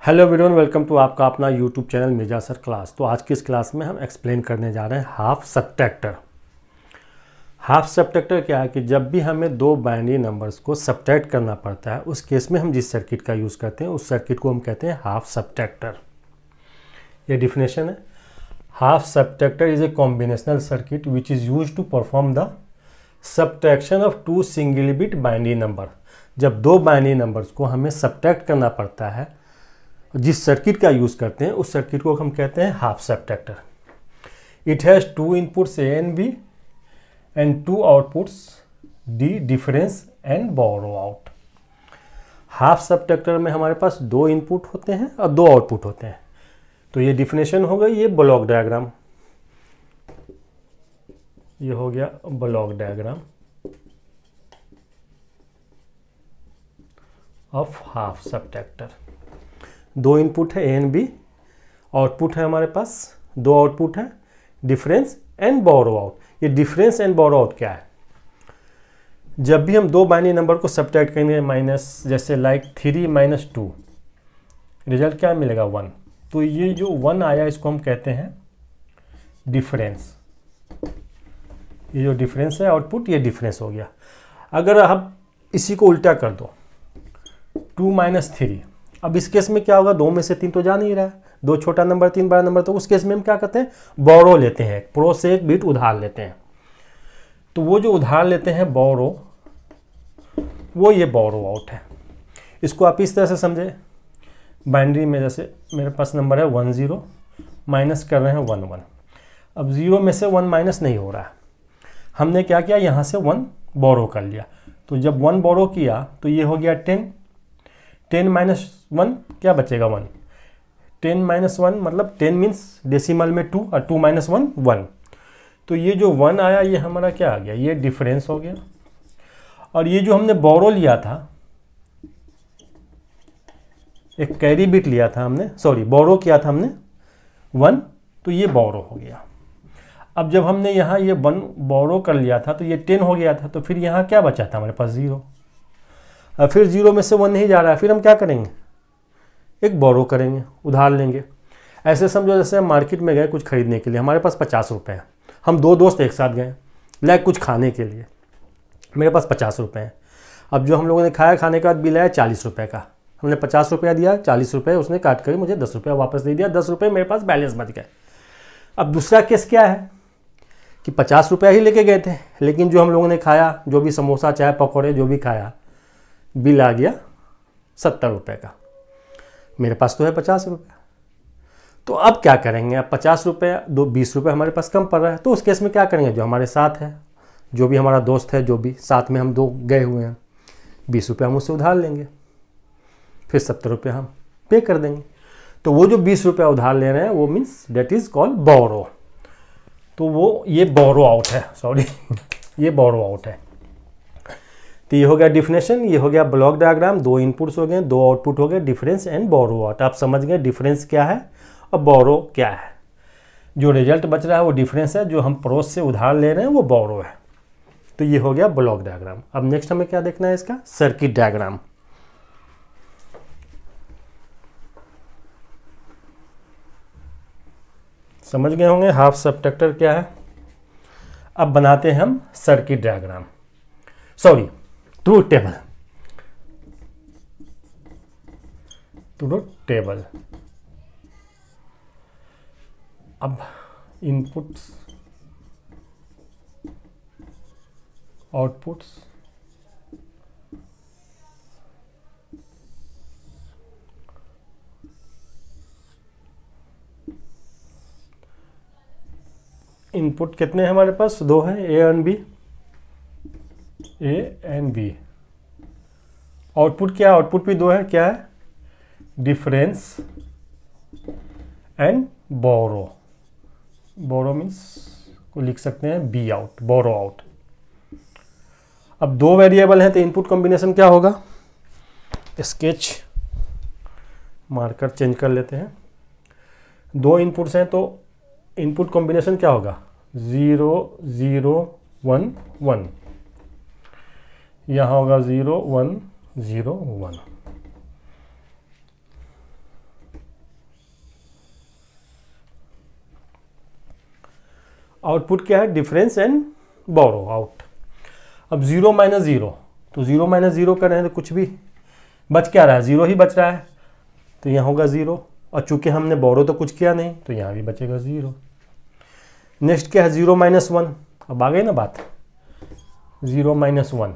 Hello everyone, welcome to आपका अपना YouTube channel Mirza sir class. तो आज की इस क्लास में हम एक्सप्लेन करने जा रहे हैं हाफ सब्ट्रैक्टर। हाफ सब्ट्रैक्टर क्या है कि जब भी हमें दो बाइनरी नंबर्स को सब्ट्रैक्ट करना पड़ता है, उस केस में हम जिस सर्किट का यूज़ करते हैं उस सर्किट को हम कहते हैं हाफ सब्ट्रैक्टर। ये डिफिनेशन है। Half subtractor is a combinational circuit which is use to perform the subtraction of two single bit binary number. जब दो बाइनरी नंबर्स को हमें सब्ट्रैक्ट करना पड़ता है, जिस सर्किट का यूज़ करते हैं उस सर्किट को हम कहते हैं half subtractor. It has two inputs A and B and two outputs D, difference and borrow out. Half subtractor में हमारे पास दो इनपुट होते हैं और दो आउटपुट होते हैं। तो ये डिफिनेशन हो गई, ये ब्लॉक डायग्राम, ये हो गया block diagram of half subtractor. दो इनपुट है ए एंड बी, आउटपुट है हमारे पास, दो आउटपुट है, डिफरेंस एंड बोरो आउट। ये डिफरेंस एंड बोरो आउट क्या है? जब भी हम दो बाइनरी नंबर को सब्ट्रैक्ट करेंगे माइनस, जैसे लाइक 3 माइनस 2, रिजल्ट क्या मिलेगा 1। तो ये जो 1 आया इसको हम कहते हैं डिफरेंस। ये जो डिफरेंस है आउटपुट, ये डिफरेंस हो गया। अगर आप इसी को उल्टा कर दो 2 माइनस 3, अब इस केस में क्या होगा, 2 में से 3 तो जा नहीं रहा है, 2 छोटा नंबर 3 बड़ा नंबर, तो उस केस में हम क्या करते हैं, बोरो लेते हैं, प्रो से एक बिट उधार लेते हैं। तो वो जो उधार लेते हैं बोरो, वो ये बोरो आउट है। इसको आप इस तरह से समझे, बाइनरी में जैसे मेरे पास नंबर है 1 0, माइनस कर रहे हैं 1 1। अब 0 में से 1 माइनस नहीं हो रहा है, हमने क्या किया, यहाँ से 1 बोरो कर लिया। तो जब 1 बोरो किया तो ये हो गया 10, 10 माइनस 1 क्या बचेगा 1। 10 माइनस 1 मतलब 10 मीन्स डेसिमल में 2 और 2 माइनस 1 1। तो ये जो 1 आया ये हमारा क्या आ गया, ये डिफरेंस हो गया। और ये जो हमने बोरो लिया था, एक कैरी बिट लिया था हमने, सॉरी बोरो किया था हमने 1, तो ये बोरो हो गया। अब जब हमने यहाँ ये 1 बोरो कर लिया था तो ये 10 हो गया था, तो फिर यहाँ क्या बचा था हमारे पास 0। अब फिर 0 में से 1 नहीं जा रहा है, फिर हम क्या करेंगे, एक बोरो करेंगे, उधार लेंगे। ऐसे समझो जैसे हम मार्केट में गए कुछ खरीदने के लिए, हमारे पास 50 रुपये हैं, हम दो दोस्त एक साथ गए लाइक कुछ खाने के लिए, मेरे पास 50 रुपये हैं। अब जो हम लोगों ने खाया, खाने के बाद बिल आया 40 रुपये का, हमने 50 रुपया दिया, 40 रुपये उसने काट कर मुझे 10 रुपया वापस दे दिया, 10 रुपये मेरे पास बैलेंस बच गए। अब दूसरा केस क्या है कि 50 रुपया ही लेके गए थे, लेकिन जो हम लोगों ने खाया, जो भी समोसा चाय पकौड़े जो भी खाया, बिल आ गया 70 रुपये का, मेरे पास तो है 50 रुपये। तो अब क्या करेंगे, अब 50 रुपये 20 रुपये हमारे पास कम पड़ रहा है, तो उस केस में क्या करेंगे, जो हमारे साथ है, जो भी हमारा दोस्त है, जो भी साथ में हम दो गए हुए हैं, 20 रुपये हम उससे उधार लेंगे, फिर 70 रुपये हम पे कर देंगे। तो वो जो 20 रुपये उधार ले रहे हैं वो मीन्स डेट इज़ कॉल्ड बोरो। तो वो ये बोरो आउट है, सॉरी ये बोरो आउट है। तो ये हो गया डिफिनेशन, ये हो गया ब्लॉक डायग्राम, दो इनपुट्स हो गए, दो आउटपुट हो गए, डिफरेंस एंड बोरो आउट। आप समझ गए डिफरेंस क्या है और बोरो क्या है। जो रिजल्ट बच रहा है वो डिफरेंस है, जो हम पड़ोस से उधार ले रहे हैं वो बोरो है। तो ये हो गया ब्लॉक डायग्राम। अब नेक्स्ट हमें क्या देखना है, इसका सर्किट डायग्राम। समझ गए होंगे हाफ सब्ट्रैक्टर क्या है। अब बनाते हैं हम circuit diagram, sorry truth table, truth table. अब इनपुट्स, आउटपुट्स, इनपुट कितने हैं हमारे पास, दो हैं, A and B, A and B. Output क्या है, आउटपुट भी दो है, क्या है, difference and borrow. Borrow means को लिख सकते हैं बी आउट, बोरो आउट। अब दो वेरिएबल हैं तो इनपुट कॉम्बिनेशन क्या होगा, स्केच मार्कर चेंज कर लेते हैं। दो इनपुट्स हैं तो इनपुट कॉम्बिनेशन क्या होगा, 0 0 1 1, यहाँ होगा 0 1 0 1। आउटपुट क्या है, डिफरेंस एंड बोरो आउट। अब 0 माइनस 0, तो 0 माइनस 0 कर रहे हैं तो कुछ भी बच क्या रहा है, 0 ही बच रहा है, तो यहाँ होगा 0। और चूंकि हमने बोरो तो कुछ किया नहीं तो यहाँ भी बचेगा 0। नेक्स्ट क्या है, 0 माइनस 1। अब आ गई ना बात, 0 माइनस 1,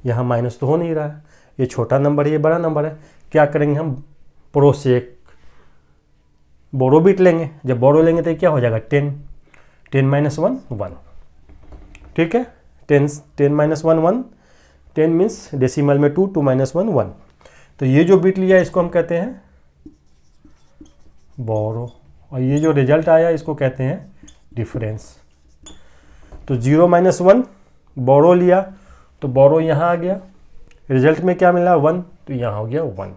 यहाँ माइनस तो हो नहीं रहा है, ये छोटा नंबर है ये बड़ा नंबर है, क्या करेंगे हम, प्रो से एक बोरो बिट लेंगे। जब बोरो लेंगे तो क्या हो जाएगा, 10, 10 माइनस 1 1, ठीक है, 10 माइनस 1 1, 10 मीन्स डेसिमल में 2, 2 माइनस 1 1। तो ये जो बिट लिया इसको हम कहते हैं बोरो, और ये जो रिजल्ट आया इसको कहते हैं डिफरेंस। तो 0 माइनस 1 बोरो लिया तो बोरो यहाँ आ गया, रिजल्ट में क्या मिला 1, तो यहाँ हो गया 1।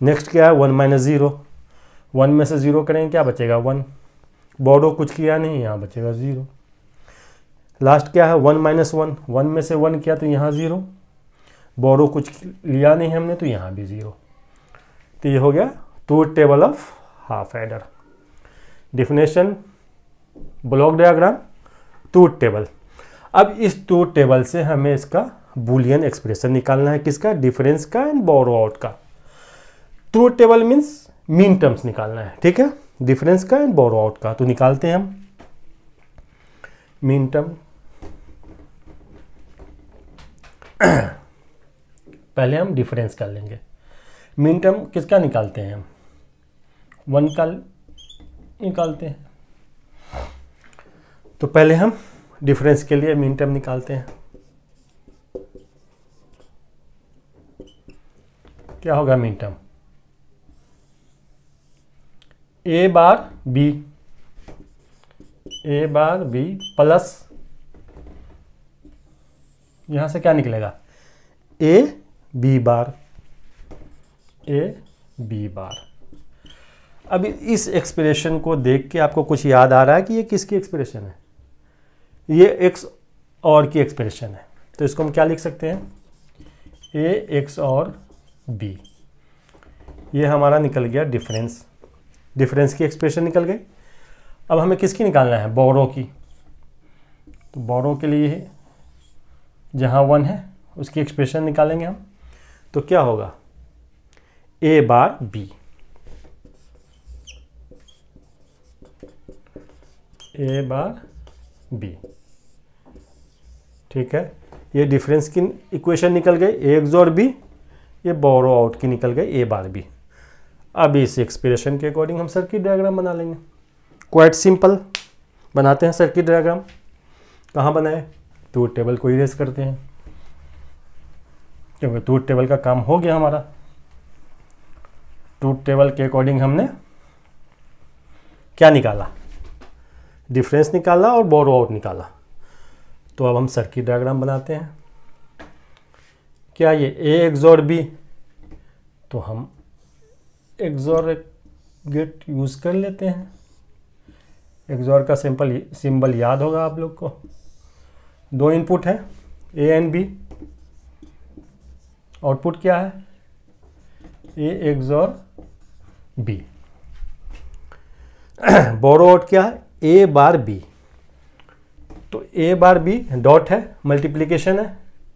नेक्स्ट क्या है 1 माइनस 0, 1 में से 0 करेंगे क्या बचेगा 1, बोरो कुछ किया नहीं यहाँ बचेगा 0। लास्ट क्या है 1 माइनस 1, 1 में से 1 किया तो यहाँ 0, बोरो कुछ लिया नहीं हमने तो यहाँ भी 0। तो ये हो गया truth table of half adder. Definition, block diagram, truth table. अब इस ट्रूथ टेबल से हमें इसका बूलियन एक्सप्रेशन निकालना है, किसका, डिफरेंस का एंड बोरो आउट का। Truth table means mean terms निकालना है, ठीक है, डिफरेंस का एंड बोरो आउट का। तो निकालते हैं हम मीन टर्म। पहले हम डिफरेंस कर लेंगे। मीन टर्म किसका निकालते हैं हम, 1 का निकालते हैं। तो पहले हम डिफरेंस के लिए मीन टर्म निकालते हैं। क्या होगा मीन टर्म, ए बार बी प्लस, यहां से क्या निकलेगा, ए बी बार। अब इस एक्सप्रेशन को देख के आपको कुछ याद आ रहा है कि ये किसकी एक्सप्रेशन है, ये एक्स और की एक्सप्रेशन है। तो इसको हम क्या लिख सकते हैं, ए एक्स और बी। ये हमारा निकल गया डिफरेंस की एक्सप्रेशन निकल गई। अब हमें किसकी निकालना है, बोरो की। तो बोरो के लिए जहाँ 1 है उसकी एक्सप्रेशन निकालेंगे हम। तो क्या होगा, ए बार बी, ठीक है। ये डिफरेंस की इक्वेशन निकल गई, ए एक्स और बी। ये बोरो आउट की निकल गई, ए बार बी। अब इस एक्सप्रेशन के अकॉर्डिंग हम सर्किट डायग्राम बना लेंगे। क्वाइट सिंपल, बनाते हैं सर्किट डायग्राम। कहाँ बनाए, ट्रूथ टेबल को इरेज करते हैं, क्योंकि ट्रूथ टेबल का काम हो गया हमारा। ट्रूथ टेबल के अकॉर्डिंग हमने क्या निकाला, डिफरेंस निकाला और बोरो आउट निकाला। तो अब हम सर्किट डायग्राम बनाते हैं। क्या ये ए एक्स और बी, तो हम एक्सॉर गेट यूज़ कर लेते हैं। एक्सॉर का सिंबल याद होगा आप लोग को। 2 इनपुट है ए एंड बी, आउटपुट क्या है, A XOR B. Borrow out क्या है, ए बार बी। तो ए बार बी डॉट है, मल्टीप्लिकेशन है,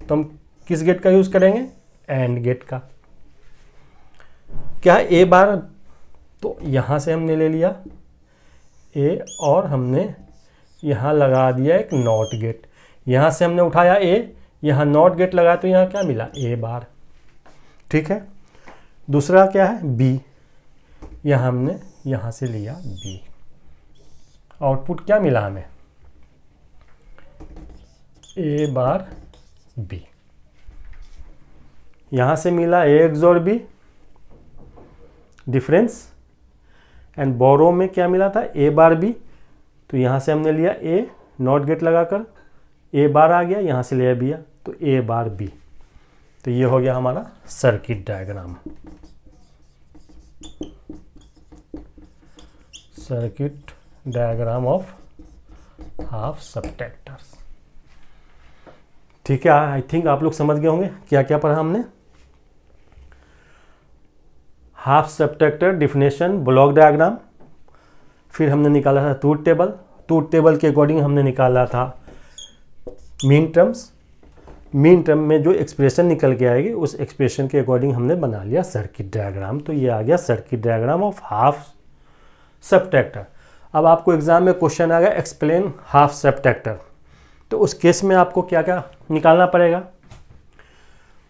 तो हम किस गेट का यूज़ करेंगे, एंड गेट का। क्या ए बार, तो यहाँ से हमने ले लिया ए और हमने यहाँ लगा दिया एक नॉट गेट। यहाँ से हमने उठाया ए, यहाँ नॉट गेट लगाया तो यहाँ क्या मिला, ए बार, ठीक है। दूसरा क्या है बी, यहाँ हमने यहाँ से लिया बी। आउटपुट क्या मिला हमें, ए बार बी। यहाँ से मिला ए एक्स और बी, डिफरेंस, एंड बोरो में क्या मिला था, ए बार बी। तो यहाँ से हमने लिया ए, नॉट गेट लगाकर ए बार आ गया, यहाँ से लिया बी, तो ए बार बी। तो ये हो गया हमारा circuit diagram. Circuit diagram of half subtractors, ठीक है। आई थिंक आप लोग समझ गए होंगे क्या क्या पढ़ा हमने। Half subtractor, definition, block diagram, फिर हमने निकाला था ट्रूथ टेबल। ट्रूथ टेबल के अकॉर्डिंग हमने निकाला था मीन टर्म्स। मीन टर्म में जो एक्सप्रेशन निकल के आएगी उस एक्सप्रेशन के अकॉर्डिंग हमने बना लिया सर्किट डायग्राम। तो ये आ गया circuit diagram of half subtractor. अब आपको एग्जाम में क्वेश्चन आ गया एक्सप्लेन हाफ सबट्रैक्टर, तो उस केस में आपको क्या क्या निकालना पड़ेगा?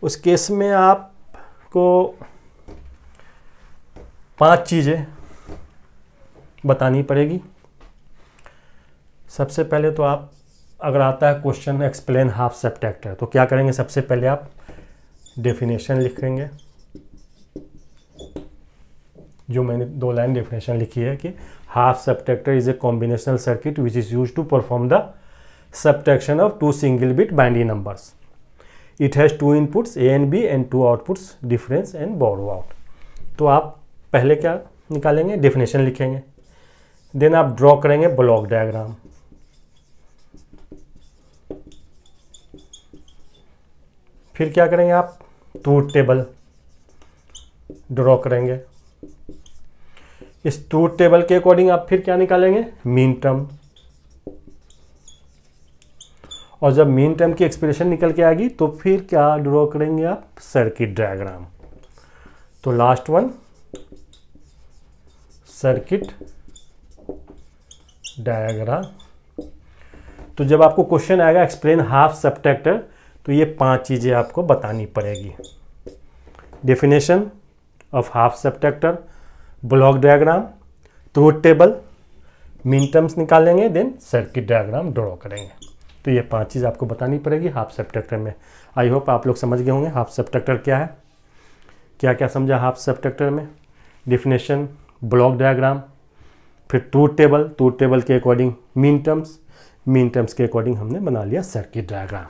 उस केस में आपको 5 चीज़ें बतानी पड़ेगी। सबसे पहले तो आप, अगर आता है क्वेश्चन एक्सप्लेन हाफ सबट्रैक्टर, तो क्या करेंगे? सबसे पहले आप डेफिनेशन लिखेंगे, जो मैंने 2 लाइन डेफिनेशन लिखी है कि half subtractor is a combinational circuit which is used to perform the subtraction of 2 single bit binary numbers. It has 2 inputs A and B and 2 outputs difference and borrow out. तो आप पहले क्या निकालेंगे? Definition लिखेंगे, then आप draw करेंगे block diagram, फिर क्या करेंगे? आप ट्रूथ टेबल ड्रॉ करेंगे। इस ट्रूथ टेबल के अकॉर्डिंग आप फिर क्या निकालेंगे? मीन टर्म, और जब मीन टर्म की एक्सप्रेशन निकल के आएगी तो फिर क्या ड्रॉ करेंगे आप? Circuit diagram. तो लास्ट वन सर्किट डायग्राम। तो जब आपको क्वेश्चन आएगा एक्सप्लेन हाफ सबट्रैक्टर, तो ये 5 चीज़ें आपको बतानी पड़ेगी। Definition of half subtractor, block diagram, truth table, mean terms निकालेंगे, देन सर्किट डायग्राम ड्रॉ करेंगे। तो ये 5 चीज़ आपको बतानी पड़ेगी हाफ सबट्रैक्टर में। आई होप आप लोग समझ गए होंगे हाफ सबट्रैक्टर क्या है, क्या क्या समझा हाफ सबट्रैक्टर में। डेफिनेशन, ब्लॉक डायग्राम, फिर ट्रूथ टेबल के अकॉर्डिंग मीन टर्म्स के अकॉर्डिंग हमने बना लिया सर्किट डायग्राम।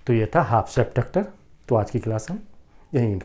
तो ये था हाफ सबट्रैक्टर। तो आज की क्लास हम यहीं एंड